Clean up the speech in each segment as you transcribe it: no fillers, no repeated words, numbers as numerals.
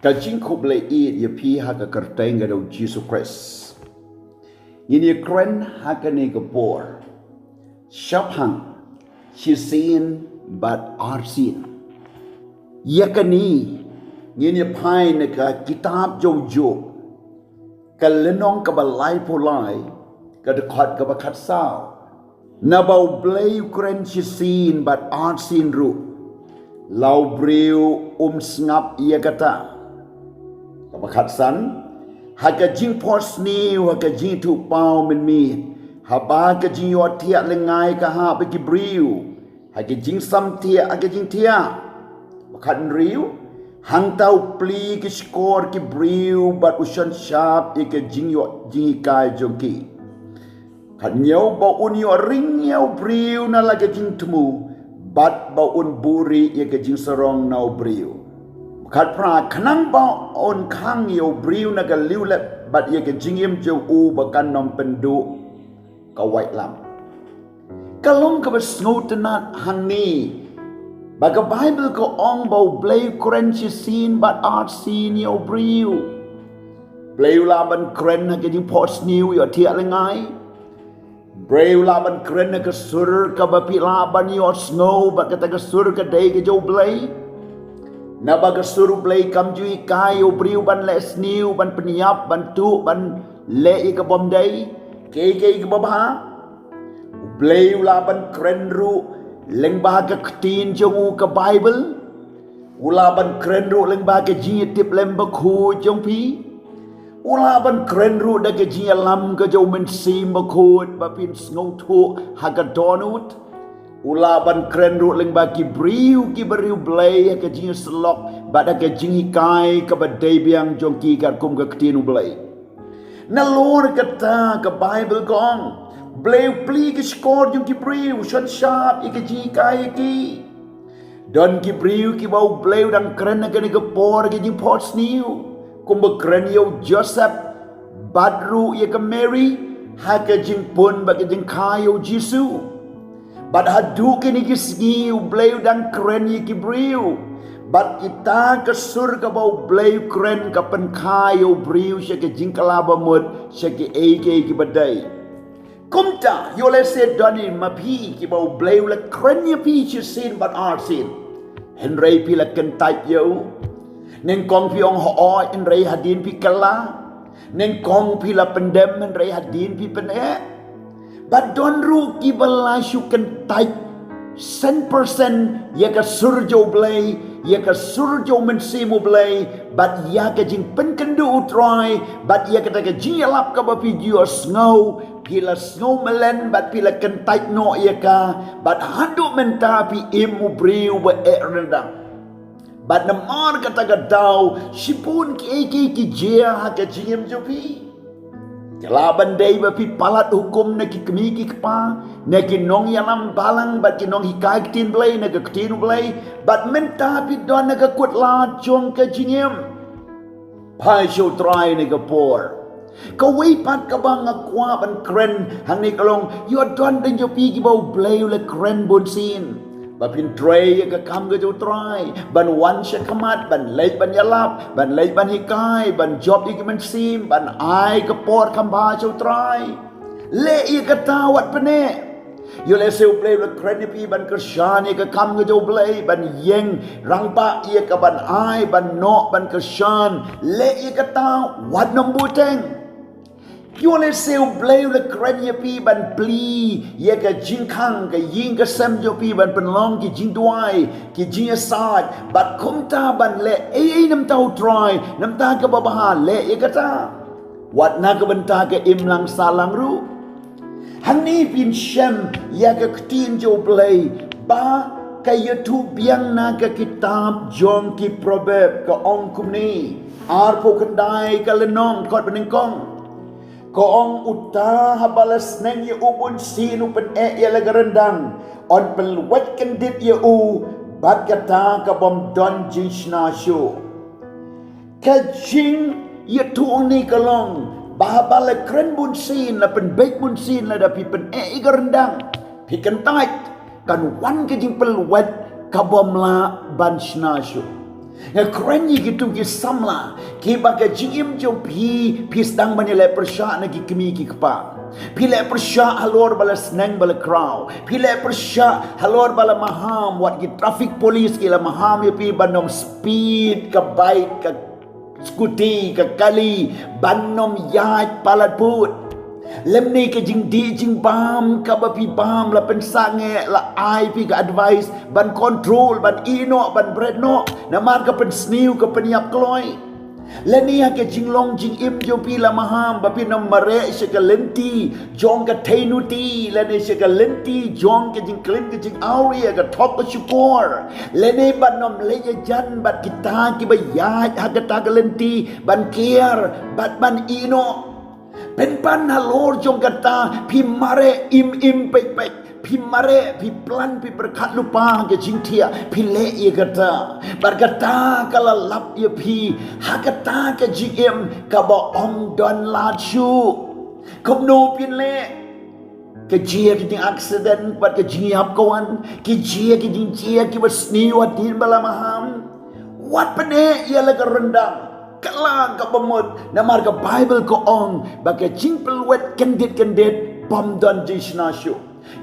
Kajing kublai it ya pi haka kerteng gado Jesus Christ. Ini keren haka ni kapor. Shaphang Shisien but arsien. Yakani ini pai neka kitab jojo. Kalenong kabalai polai kadekot kabakat sao. Nabau blay keren Shisien but arsien ru. Lau breu sngap ia kata. Kabakat san haka jing pos ni haka jing tu pau min mi haba ka jing yo tia lengai ka ha pe ki briu haka jing sam tia haka jing tia bakat riu hang tau pli ki skor ki briu bat usan sharp ka jing yo jing kai jongki kan nyau ba un yo ring nyau briu na la ka jing temu bat ba un buri ka jing sarong nau briu Kat pra kanang ba on kang yo briu na ka liulet bat ye ka jingim jo u bakan nom pendu ka white lam. Kalong ka basngo tenat hang ni. Baga Bible ko ong ba blay kren Shisien bat arsien yo briu. Blay laban kren na ka jing pos niu yo tia lengai. Briu laban kren na ka sur ka bapi laban yo snow bat ka ka sur ka day ka jo blay. Nabaga suruh play kam jui kai o briu ban les new ban peniap ban tu ban le ke bom dai ke babha play ula ban kren ru leng ba ka ktin jong ka Bible ula ban kren ru leng ba ka ji tip lem ba khu jong pi ula ban kren ru da ka ji lam ka jo men sim ba khu ba pin sngo thu ha ka donut Ula ban kren ru leng ba ki briu blay ka jing slok ba da ka jing kai ka ba dei biang jong ki ka kum ka ktinu blay na lor kata ka Bible gong blay pli ki skor jong ki briu shot sharp ka jing kai ki don ki briu ki bau blay dan kren ka ni ka por ka jing pot sniu kum ba kren yo Joseph badru ye ka Mary ha ka jing pun ba ka jing kai yo Jesus But hadu kini kisgiu bleu dan keren ye kibriu. But kita kesur ka bau bleu keren ka penkayo briu syake jingkalaba mud syake eke ki badai. Kumta yole se doni mapi ki bau bleu la keren ye pi Shisien but arsien. Henry pi la kentai yo. Neng kong pi ong ho Henry hadin pi kala. Neng kong pi la pendem Henry hadin pi pene. But don't ru ki balasyu kentai 100% ya ka surjo blay ya ka surjo mensimu blay but ya ka jing penkendu utrai but ya ka ta ka jialap ka bapi jio snow pila snow melen but pila kentai no ya ka but hadu menta pi imu briu ba rendang but namar kata ka daw sipun ki jia ha ka jingem jopi Kelaban day bapi palat hukum na ki kemi ki kpa na ki nong yalam balang bat ki nong hikai ktin blay na ka ktinu blay bat menta pi don na ka kut la jong ka jingim pai show try na ka por ka wei pat ka bang akwa ban kren hang ni kalong yo don den yo pi ki bau blay le kren bon sin Bapin tray ka kam ka jo try ban wan sya kamat ban late ban yalap ban late ban hikai ban job ikiman sim ban ai ka por kamba jo try le i ka tawat pene yo le seu play le krenipi ban kershan ka kam ka jo play ban yeng rangpa i ka ban ai ban no ban kershan le i ka taw wat nombu teng Yo le seu bleu le krenya pi ban pli ye ka jingkang ka ying ka sem jo pi ban penlong ki jing duai ki jing asad bat kumta ban le nam tau try nam ta ka babaha le ye kata wat na ka banta ka imlang salang ru hang ni pin shem ya ka ktin jo blay ba ka YouTube biang na ka kitab jong ki proverb ka ong kumni arpo kendai ka lenong kot penengkong Koong uta habalas neng ye ubun sinu pen ye laga rendang on pelwet kendit ye u bat kata ka bom don jinshna shu ka jing ye tuong ni kalong bahabala kren bun sin la pen baik bun sin la da pi pen ye rendang pi kentai kan wan ka jing pelwet ka bom la ban shna shu Ngakren gitu ki samla ki baga jim jo pi sedang menilai persya na ki kemi ki kepa. Pile persya halor bala senang bala crow. Pile persya halor bala maham wat ki traffic police ki la maham ya pi banom speed ke baik ke skuti ke kali banom yat palat put. Lem ni ke jing di jing bam ka ba pi bam la pensange la ai pi ka advice ban control ban ino ban bread no namar ka pen sniu ka peniap kloi le ni ha ke jing long jing im jo pi la maham ba pi nam mare se ka lenti jong ka tainuti le ni se ka lenti jong ke jing klin ke jing auria ka top ka syukur le ni ban nom le ya jan bat kita ki ba ya ha ka ta ka lenti ban kier bat ban ino pen pan halor jong kata pi mare im pek pi mare pi plan pi berkat lupa ke jing tia pi le ye kata berkata kala lap ye pi ha kata ke jing im ka ba om don la chu kom no pin le ke jia ke jing accident pat ke jing yap kawan ke jia ki besni wat din bala maham wat pene ye la ka rendang kalang ka pemut namar ka Bible ko ong baka jingpel wet kendit bom don jishna shu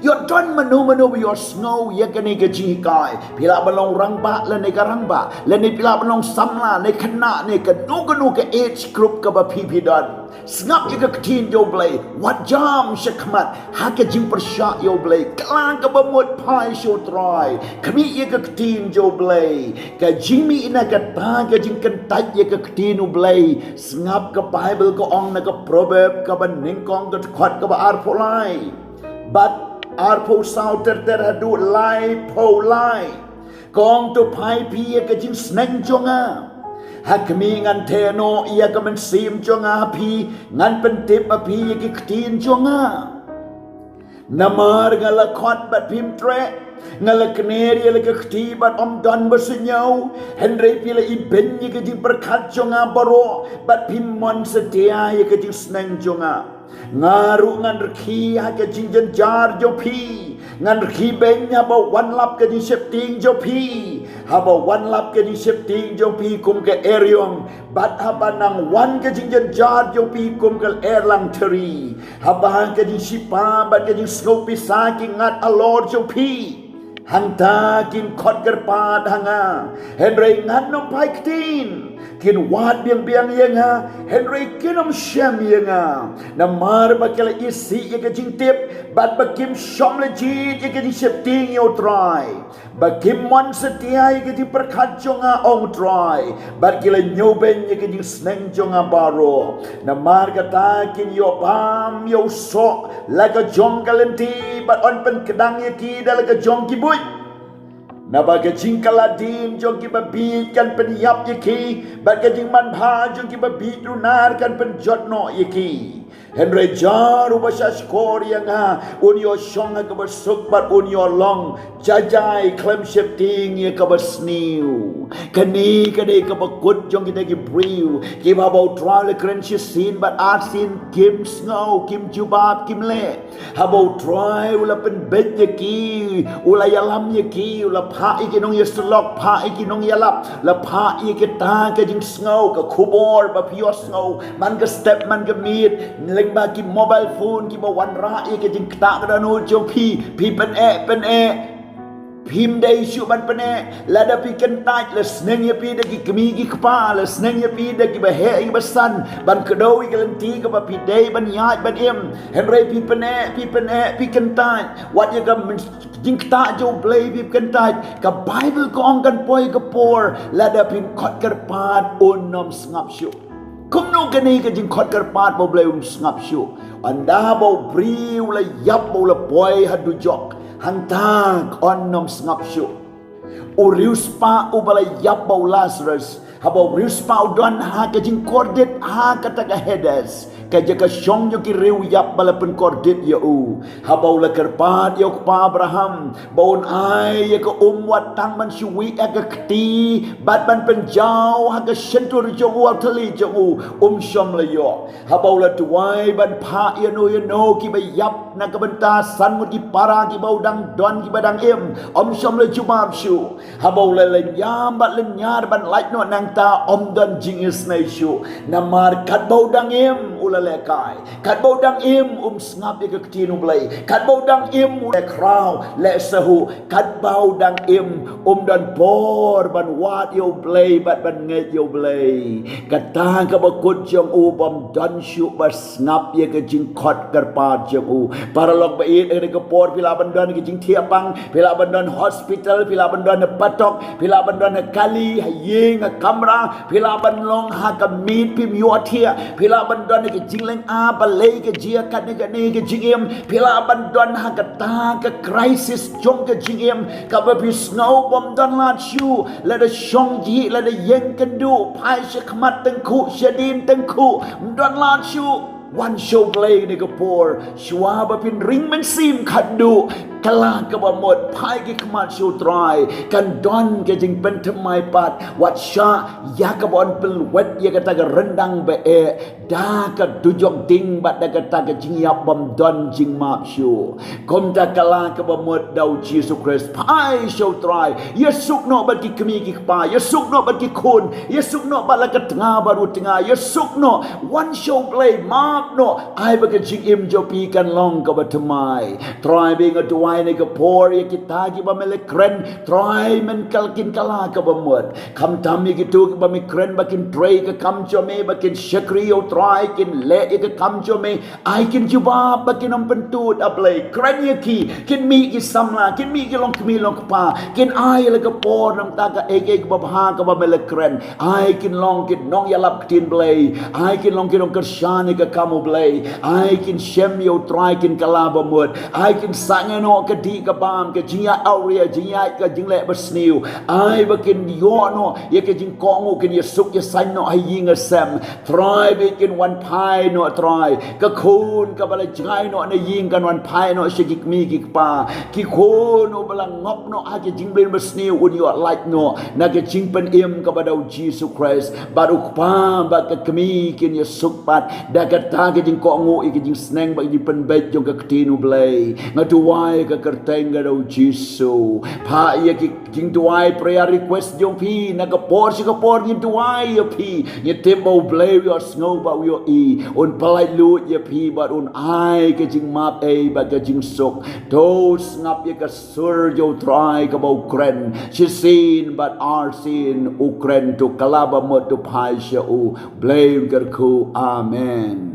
yo don manu yo snow ye kani ka jikai pila balong rangba le ne ka rangba le ne pila balong samla ne khna ne ka nu ka age group ka ba pipi don snap ye ka tin yo blay wat jam shakmat ha ka jing persya yo blay kalang ka pemut pai shu try kami ye ka tin yo blay ka jing mi ina ka ta ka jing kentai ye ka tin u blay snap ka Bible ko ong na ka proverb ka ban ning kong ka khot ka ba ar polai but arpo sao ter hadu lai po lai kong to pai pi ka jing sneng jonga hakmi ngan the no ia ka men sim jonga pi ngan pentip pi ki ktin jonga namar ngala khot bat pim tre ngala kneri la ka khti bat om don bersenyau henry pi la I ben ye ka jing berkat jonga baro bat pim mon setia ye ka jing sneng jonga ngaru ngan rekhi ha ke jing jen jar jo phi ngan rekhi ben ha ba wan lap ke jing septing jo phi ha ba wan lap ke jing septing jo phi kum ke eryong bat ha ba nang wan ke jing jen jar jo phi kum ke erlang teri ha ba ke jing sipa bat ke jing snopi sa ki ngat alor jo phi hang ta kin khot kerpat hanga henry ngan no pai ktin kin wat biang yenga henry kinom syam yenga namar bakal isi ye ke jing tip bat bakim shom le ji ye ke jing septing yo try bakim mon setia ye ke jing perkhat jonga ong try bat kila nyoben ye ke jing sneng jonga baro namar kata kin yo pam yo so la ka jong kalenti bat on pen kedang ye ki dal ka jong ki buj naba ke jing kaladin jong ki babit kan pen yap ye ki bat ke jing man pha jong ki babit runar kan pen jot no ye ki henry jar ubasha skor yang ha un yo shong ka besuk bat un yo long jajai klem shifting ye ka besniu kani kade ka bakut jong ki ki briu ki ba bo trial kren Shisien bat arsien kim snow kim jubab kim le ha bo trial la pen bet ye ki ula yalam ye ki ula pha iki nong ye slok pha iki nong yalap la pha iki ta ka jing snow ka khubor ba pio snow man ka step man ka meet leng ba ki mobile phone ki ba wan ra ye ka jing ta ka no jo pi pen e Pim day syu ban pene lada pi kentaj le sneng ye pi de ki kemi ki kpa le sneng ye pi de ki ba he i basan ban kedoi ke lenti ke ba pi day ban yat ban em henry pi pene pi kentaj wat ye ka jing ta jo play pi kentaj ka bible ko ong kan poi ke por lada pi khot kerpat on nom ngap syu kum no kani ka jing khot kerpat bo blai ngap syu anda bo briu la yap bo la poi hadu jok hantang on nom ngap syu urius pa ubala yap bo Lazarus habo rius pa udon ha ka jing kordet ha kata ka hedes Kaja ka syong yo ki riu yap bala pen kordit ya u. Habau la kerpat yo pa Abraham. Baun ai ya ka wat tang man syui ya ka kti. Bat ban penjau ha ka syentur jong u tali jong u. Syom la yo. Habau la tuai ban pa ya no ki ba yap na ka benta san mut ki para ki bau dang don ki badang im. Syom la jumab syu. Habau la nyam bat lenyar ban like no nang ta don jing is na syu. Namar kat bau dang im ula lekai. Kat bau dang im snap ya ka kti no blai. Kat bau dang im le kraw le sahu. Kat bau dang im dan por ban wat yo blai bat ban nget yo blai. Kata ka bakut jong u bom dan syu bas ngap ye ke jing khot kerpat jong u. Para lok bait ere ke por pila ban dan ke jing thiapang, pila ban dan hospital, pila ban dan patok, pila ban dan kali yeng kamera, pila ban long ha ka mit pim yo thia, pila ban dan ke jing leng a balai ke jia kat ne ke jing em, pila ban dan ha ka ta ke crisis jong ke jing em, ka ba pi snow bom dan la syu, la de shong ji la de yeng ke du, pai she khmat teng khu shadin teng khu, don la syu one show play ni ke por, shwa ba pin ring men sim khadu. Kalah ke bamot pai ke khmat syu try kan don ke jing pen thmai pat wat sha ya ka bon pel wet ya kata ke rendang be da ka dujok ding bat da kata ke jing yap bam don jing map syu kom ta kalah ke bamot dau Jesus Christ pai syu try ya suk no bat ki kemi ki pa ya suk no bat ki khun ya suk no bat la ka tengah baru tengah ya suk no one show play map no ai ba ke jing im jo pi kan long ka bat thmai try being a ni ke por ya kita ki ba mele kren try men kalkin kala ka ba mot kam tam ye gitu ki ba me kren ba kin tray ka kam cho me ba kin shakri yo try kin le ye ka kam cho me ai kin juba ba kin am pentut aplay kren ye kin mi ki samla kin mi ki long kmi long pa kin ai le ka por nam ta ka ek ba ha ka ba mele kren ai kin long kin nong ya lap tin blay ai kin long ka shan ka kamu blay ai kin shem yo try kin kala ba mot ai kin sangen no ke di ke bam ke jinga auria jinga ke jingle bersniu ai bakin yo no ye ke jing kongu ken ye suk ye san no ai ying sem try bikin one pai no try ke khun ke bala jai no ne ying kan one pai no shikik mi ki pa ki khun no bala ngop no a ke jing ben bersniu un yo like no na ke jing pen im ke badau Jesus Christ baru pa ba ke kemi ken ye suk pat da ke ta ke jing kongu ke jing sneng ba jing pen bet jong ke tinu blai ngatu wai ke kerteng ga dau jisu pa ye ki jing tuai prayer request jong pi na ka por si ka por ni tuai ye pi ye tembo blay your snow ba yo e on palai lu ye pi ba on ai ke jing map e ba ke jing sok dos ngap ye ka sur jo try ka bau kren Shisien but arsien ukren to kalaba mo to pai sha u blame ker ku amen.